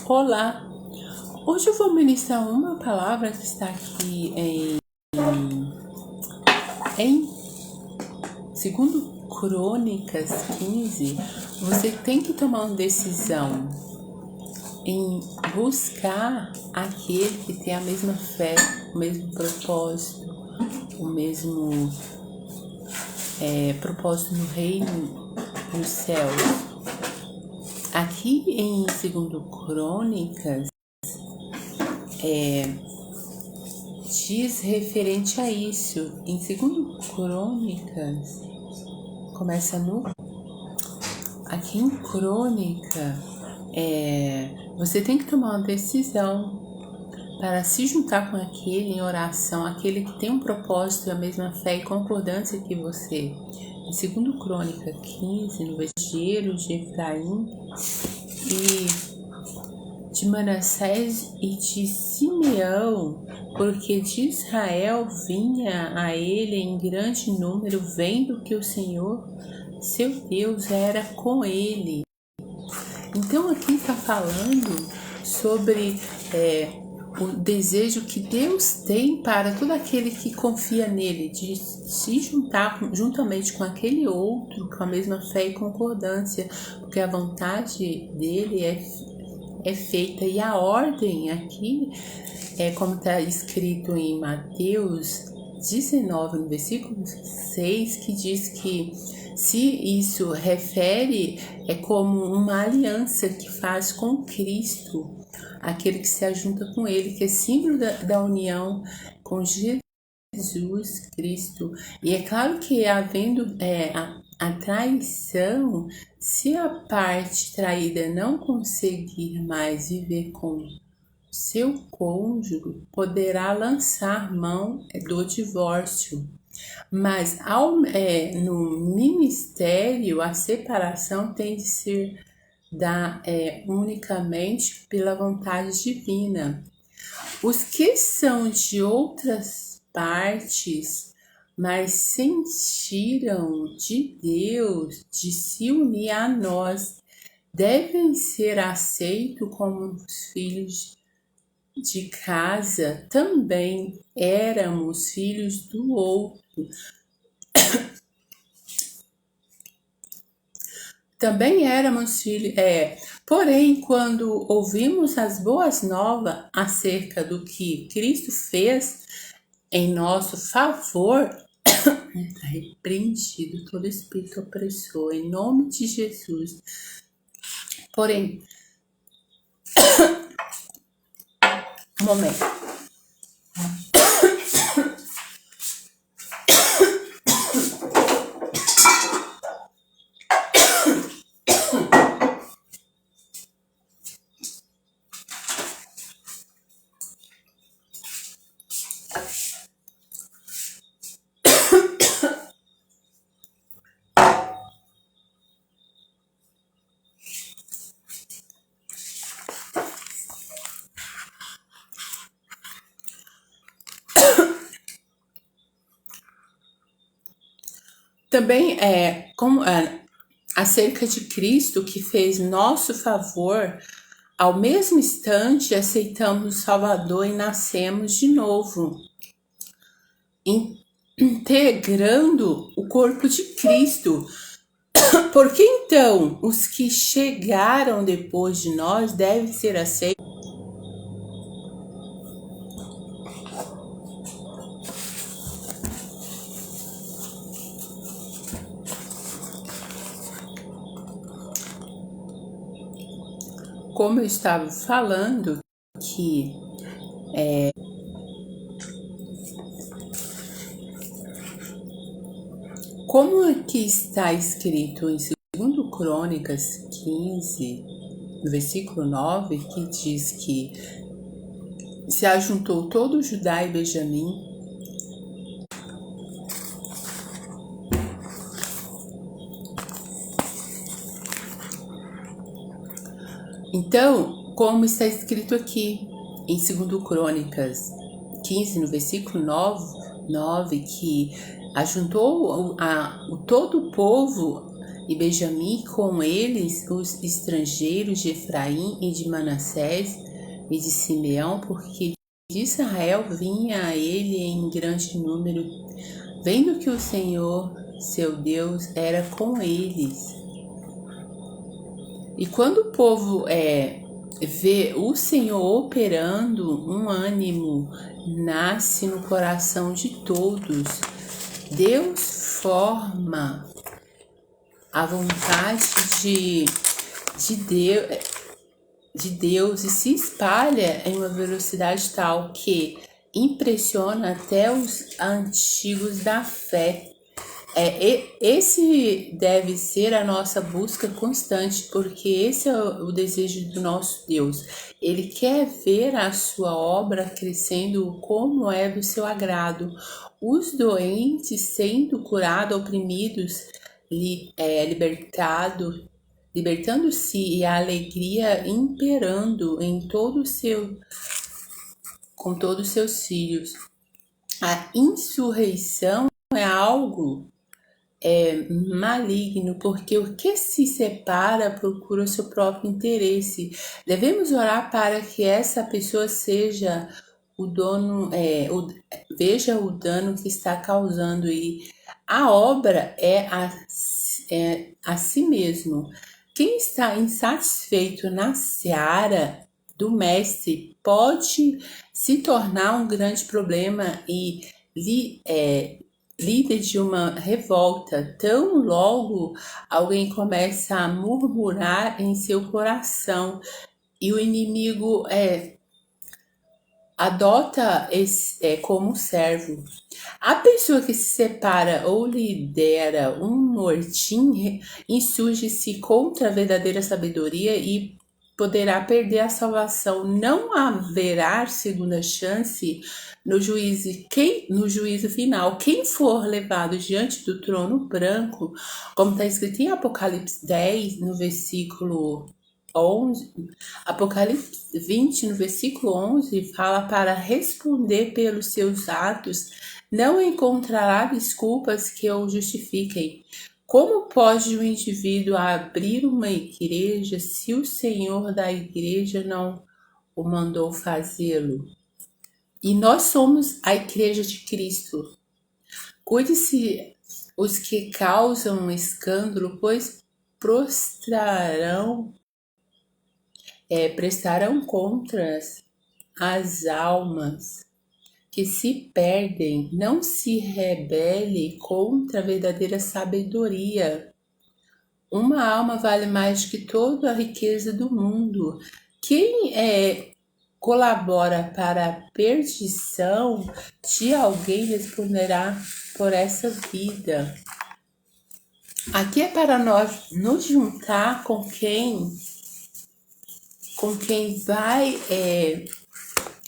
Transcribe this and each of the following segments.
Olá, hoje eu vou ministrar uma palavra que está aqui em 2 Crônicas 15. Você tem que tomar uma decisão em buscar aquele que tem a mesma fé, o mesmo propósito, o mesmo propósito no reino dos céus. Aqui em 2 Crônicas diz referente a isso. Em 2 Crônicas, começa aqui em Crônica, você tem que tomar uma decisão para se juntar com aquele em oração, aquele que tem um propósito e a mesma fé e concordância que você. Em 2 Crônica 15, no vestígio de Efraim e de Manassés e de Simeão, porque de Israel vinha a ele em grande número, vendo que o Senhor, seu Deus, era com ele. Então aqui está falando sobre o desejo que Deus tem para todo aquele que confia nele, de se juntar juntamente com aquele outro, com a mesma fé e concordância, porque a vontade dele é feita. E a ordem aqui é como está escrito em Mateus 19, no versículo 6, que diz que se isso refere, é como uma aliança que faz com Cristo, aquele que se ajunta com ele, que é símbolo da união com Jesus Cristo. E é claro que havendo a traição, se a parte traída não conseguir mais viver com seu cônjuge, poderá lançar mão do divórcio. Mas no ministério, a separação tem de ser unicamente pela vontade divina. Os que são de outras partes, mas sentiram de Deus de se unir a nós, devem ser aceitos como os filhos de casa. Também éramos filhos do outro. Também éramos filhos. Porém, quando ouvimos as boas novas acerca do que Cristo fez em nosso favor, está repreendido todo espírito opressor, em nome de Jesus. Porém, um momento. Também acerca de Cristo que fez nosso favor, ao mesmo instante aceitamos o Salvador e nascemos de novo, integrando o corpo de Cristo. Porque então os que chegaram depois de nós devem ser aceitos? Como eu estava falando, que como aqui está escrito em 2 Crônicas 15, no versículo 9, que diz que se ajuntou todo Judá e Benjamim, então, como está escrito aqui em 2 Crônicas 15, no versículo 9, que ajuntou todo o povo e Benjamim, com eles os estrangeiros de Efraim e de Manassés e de Simeão, porque de Israel vinha a ele em grande número, vendo que o Senhor, seu Deus, era com eles. E quando o povo vê o Senhor operando, um ânimo nasce no coração de todos. Deus forma a vontade de Deus e se espalha em uma velocidade tal que impressiona até os antigos da fé. Esse deve ser a nossa busca constante, porque esse é o desejo do nosso Deus. Ele quer ver a sua obra crescendo como é do seu agrado. Os doentes sendo curados, oprimidos, libertando-se e a alegria imperando com todos os seus filhos. A insurreição é algo maligno, porque o que se separa procura o seu próprio interesse. Devemos orar para que essa pessoa seja o dono, veja o dano que está causando, e a obra é a si mesmo. Quem está insatisfeito na seara do mestre pode se tornar um grande problema e líder de uma revolta. Tão logo alguém começa a murmurar em seu coração e o inimigo adota como servo. A pessoa que se separa ou lidera um mortim insurge-se contra a verdadeira sabedoria e poderá perder a salvação. Não haverá segunda chance no juízo final. Quem for levado diante do trono branco, como está escrito em Apocalipse 10, no versículo 11, Apocalipse 20, no versículo 11, fala para responder pelos seus atos, não encontrará desculpas que o justifiquem. Como pode um indivíduo abrir uma igreja se o Senhor da igreja não o mandou fazê-lo? E nós somos a igreja de Cristo. Cuide-se os que causam escândalo, pois prestarão contas às almas que se perdem. Não se rebele contra a verdadeira sabedoria. Uma alma vale mais que toda a riqueza do mundo. Quem colabora para a perdição de alguém responderá por essa vida. Aqui é para nós nos juntar com quem vai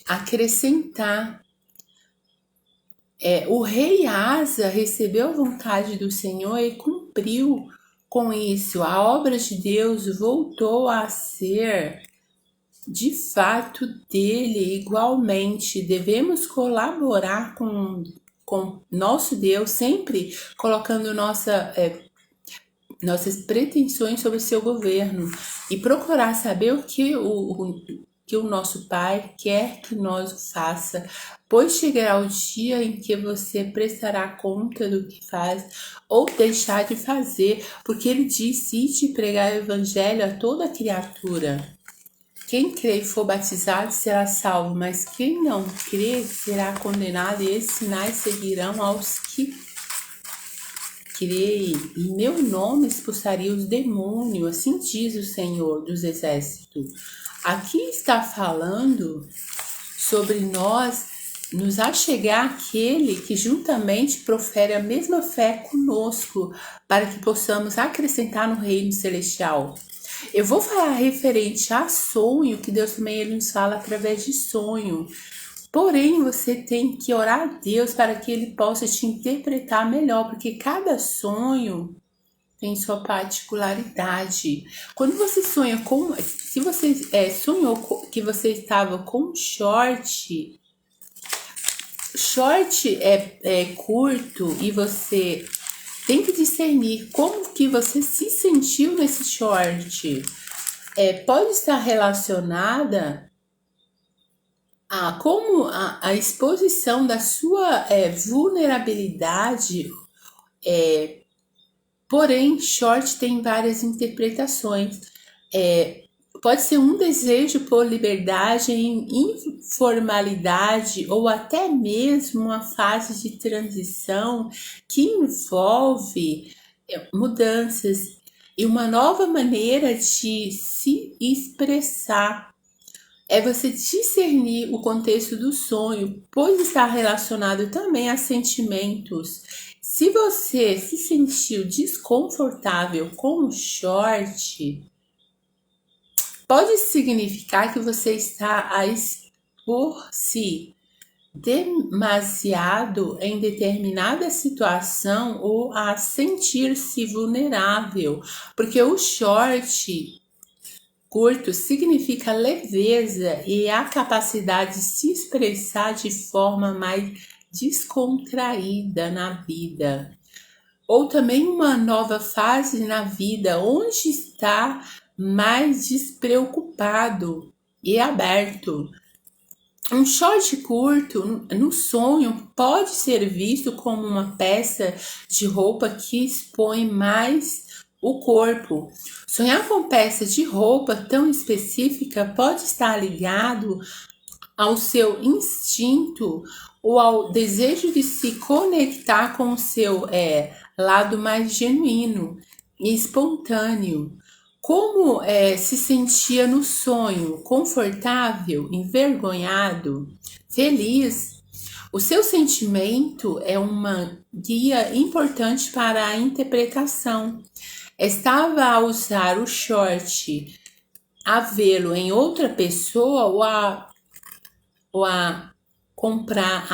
acrescentar. O rei Asa recebeu a vontade do Senhor e cumpriu com isso. A obra de Deus voltou a ser de fato dele igualmente. Devemos colaborar com nosso Deus, sempre colocando nossas pretensões sobre o seu governo e procurar saber o que o nosso Pai quer que nós faça, pois chegará o dia em que você prestará conta do que faz ou deixar de fazer, porque ele diz: ide pregar o evangelho a toda criatura. Quem crê e for batizado será salvo, mas quem não crê será condenado, e esses sinais seguirão aos que creem. Em meu nome expulsaria os demônios, assim diz o Senhor dos Exércitos. Aqui está falando sobre nós nos achegar àquele que juntamente profere a mesma fé conosco, para que possamos acrescentar no reino celestial. Eu vou falar referente a sonho, que Deus também nos fala através de sonho. Porém, você tem que orar a Deus para que Ele possa te interpretar melhor, porque cada sonho tem sua particularidade. Quando você sonha se você sonhou que você estava com short é curto e você tem que discernir como que você se sentiu nesse short. Pode estar relacionada a como a exposição da sua vulnerabilidade. Porém, short tem várias interpretações. Pode ser um desejo por liberdade, informalidade ou até mesmo uma fase de transição que envolve mudanças e uma nova maneira de se expressar. É você discernir o contexto do sonho, pois está relacionado também a sentimentos. Se você se sentiu desconfortável com o short, pode significar que você está a expor-se demasiado em determinada situação ou a sentir-se vulnerável, porque o short curto significa leveza e a capacidade de se expressar de forma mais descontraída na vida. Ou também uma nova fase na vida onde está mais despreocupado e aberto. Um short curto no sonho pode ser visto como uma peça de roupa que expõe mais o corpo. Sonhar com peça de roupa tão específica pode estar ligado ao seu instinto ou ao desejo de se conectar com o seu lado mais genuíno e espontâneo. Como se sentia no sonho? Confortável, envergonhado, feliz? O seu sentimento é uma guia importante para a interpretação. Estava a usar o short a vê-lo em outra pessoa ou a comprar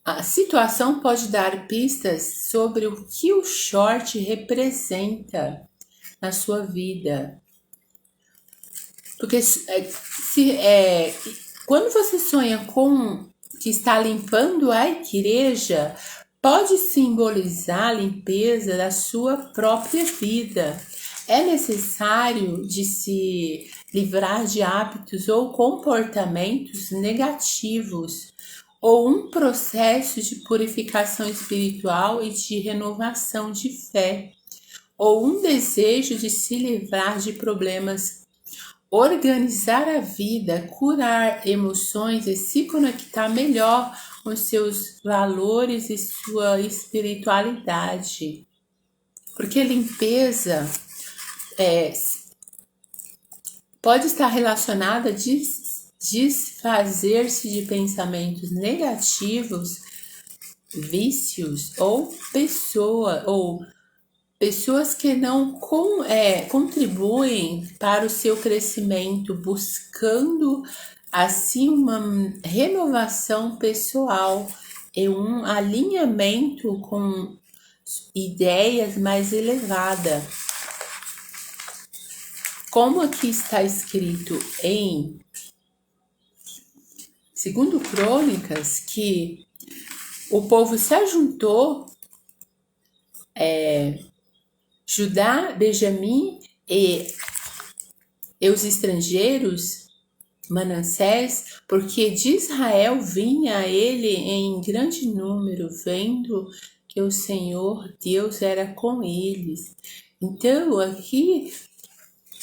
a situação pode dar pistas sobre o que o short representa na sua vida. Porque quando você sonha com que está limpando a igreja, pode simbolizar a limpeza da sua própria vida. É necessário de se livrar de hábitos ou comportamentos negativos, ou um processo de purificação espiritual e de renovação de fé, ou um desejo de se livrar de problemas, organizar a vida, curar emoções e se conectar melhor com seus valores e sua espiritualidade. Porque limpeza pode estar relacionada a desfazer-se de pensamentos negativos, vícios ou pessoas que não contribuem para o seu crescimento, buscando assim uma renovação pessoal e um alinhamento com ideias mais elevadas. Como aqui está escrito em 2 Crônicas, que o povo se ajuntou, Judá, Benjamim e os estrangeiros, Manassés, porque de Israel vinha a ele em grande número, vendo que o Senhor Deus era com eles. Então, aqui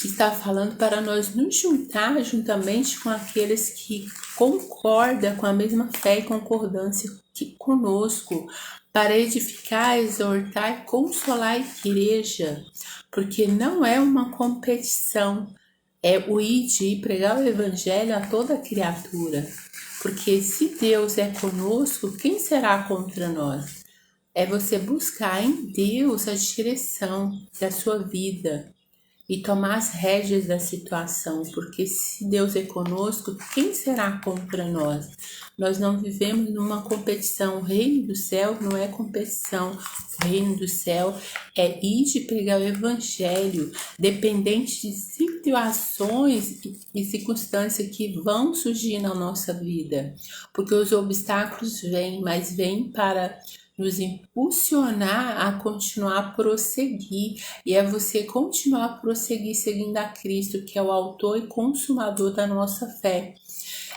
está falando para nós nos juntar juntamente com aqueles que concordam com a mesma fé e concordância conosco, para edificar, exortar e consolar a igreja, porque não é uma competição, é o ide e pregar o evangelho a toda criatura, porque se Deus é conosco, quem será contra nós? É você buscar em Deus a direção da sua vida e tomar as rédeas da situação, porque se Deus é conosco, quem será contra nós? Nós não vivemos numa competição. O reino do céu não é competição. O reino do céu é ir de pregar o evangelho, dependente de situações e circunstâncias que vão surgir na nossa vida, porque os obstáculos vêm, mas vêm para nos impulsionar a continuar a prosseguir. E é você continuar a prosseguir seguindo a Cristo, que é o autor e consumador da nossa fé.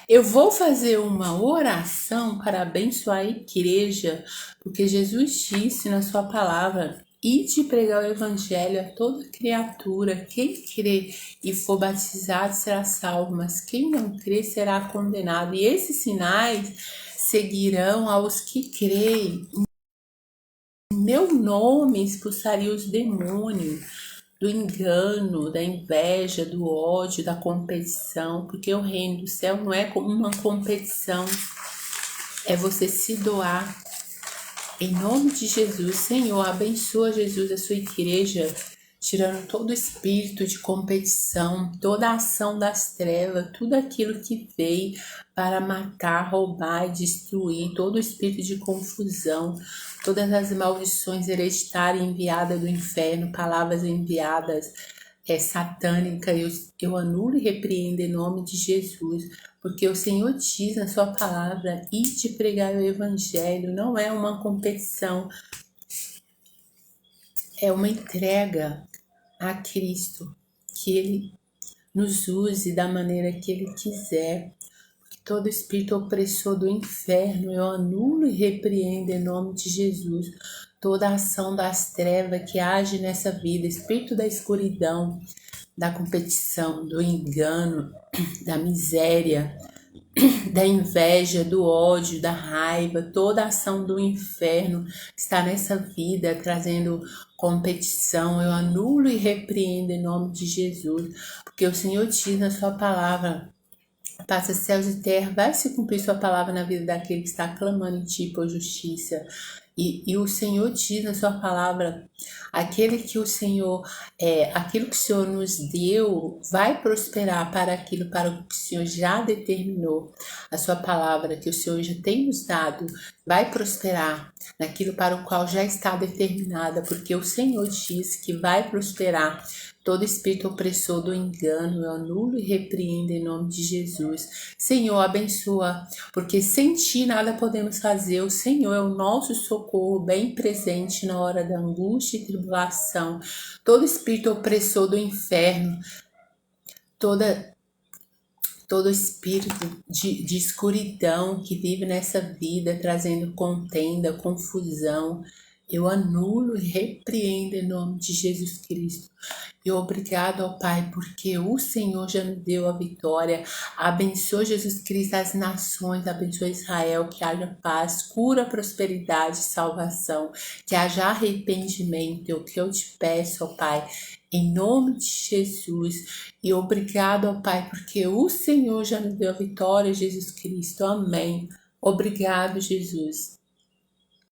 Eu vou fazer uma oração para abençoar a igreja, porque Jesus disse na sua palavra: ide pregar o evangelho a toda criatura. Quem crê e for batizado será salvo, mas quem não crê será condenado. E esses sinais seguirão aos que creem. Em meu nome expulsaria os demônios do engano, da inveja, do ódio, da competição, porque o reino do céu não é como uma competição, é você se doar. Em nome de Jesus, Senhor, abençoa, Jesus, a sua igreja, tirando todo o espírito de competição, toda a ação das trevas, tudo aquilo que veio para matar, roubar e destruir, todo o espírito de confusão, todas as maldições hereditárias enviadas do inferno, palavras enviadas satânicas, eu anulo e repreendo em nome de Jesus, porque o Senhor diz na sua palavra: ide pregar o evangelho. Não é uma competição, é uma entrega a Cristo, que Ele nos use da maneira que Ele quiser. Todo espírito opressor do inferno, eu anulo e repreendo em nome de Jesus. Toda ação das trevas que age nessa vida, espírito da escuridão, da competição, do engano, da miséria, da inveja, do ódio, da raiva, toda a ação do inferno que está nessa vida trazendo competição, eu anulo e repreendo em nome de Jesus, porque o Senhor diz na sua palavra: passa céus e terra, vai se cumprir sua palavra na vida daquele que está clamando em ti por justiça. E o Senhor diz na sua palavra: aquilo que o Senhor nos deu vai prosperar para aquilo para o que o Senhor já determinou. A sua palavra que o Senhor já tem nos dado vai prosperar naquilo para o qual já está determinada, porque o Senhor diz que vai prosperar. Todo espírito opressor do engano, eu anulo e repreendo em nome de Jesus. Senhor, abençoa, porque sem ti nada podemos fazer. O Senhor é o nosso socorro bem presente na hora da angústia e tribulação. Todo espírito opressor do inferno, todo espírito de escuridão que vive nessa vida, trazendo contenda, confusão, eu anulo e repreendo em nome de Jesus Cristo. E obrigado ao Pai, porque o Senhor já nos deu a vitória. Abençoa, Jesus Cristo, as nações, abençoa Israel, que haja paz, cura, prosperidade, salvação, que haja arrependimento. É o que eu te peço, ó Pai, em nome de Jesus. E obrigado, ó Pai, porque o Senhor já nos deu a vitória, Jesus Cristo. Amém. Obrigado, Jesus.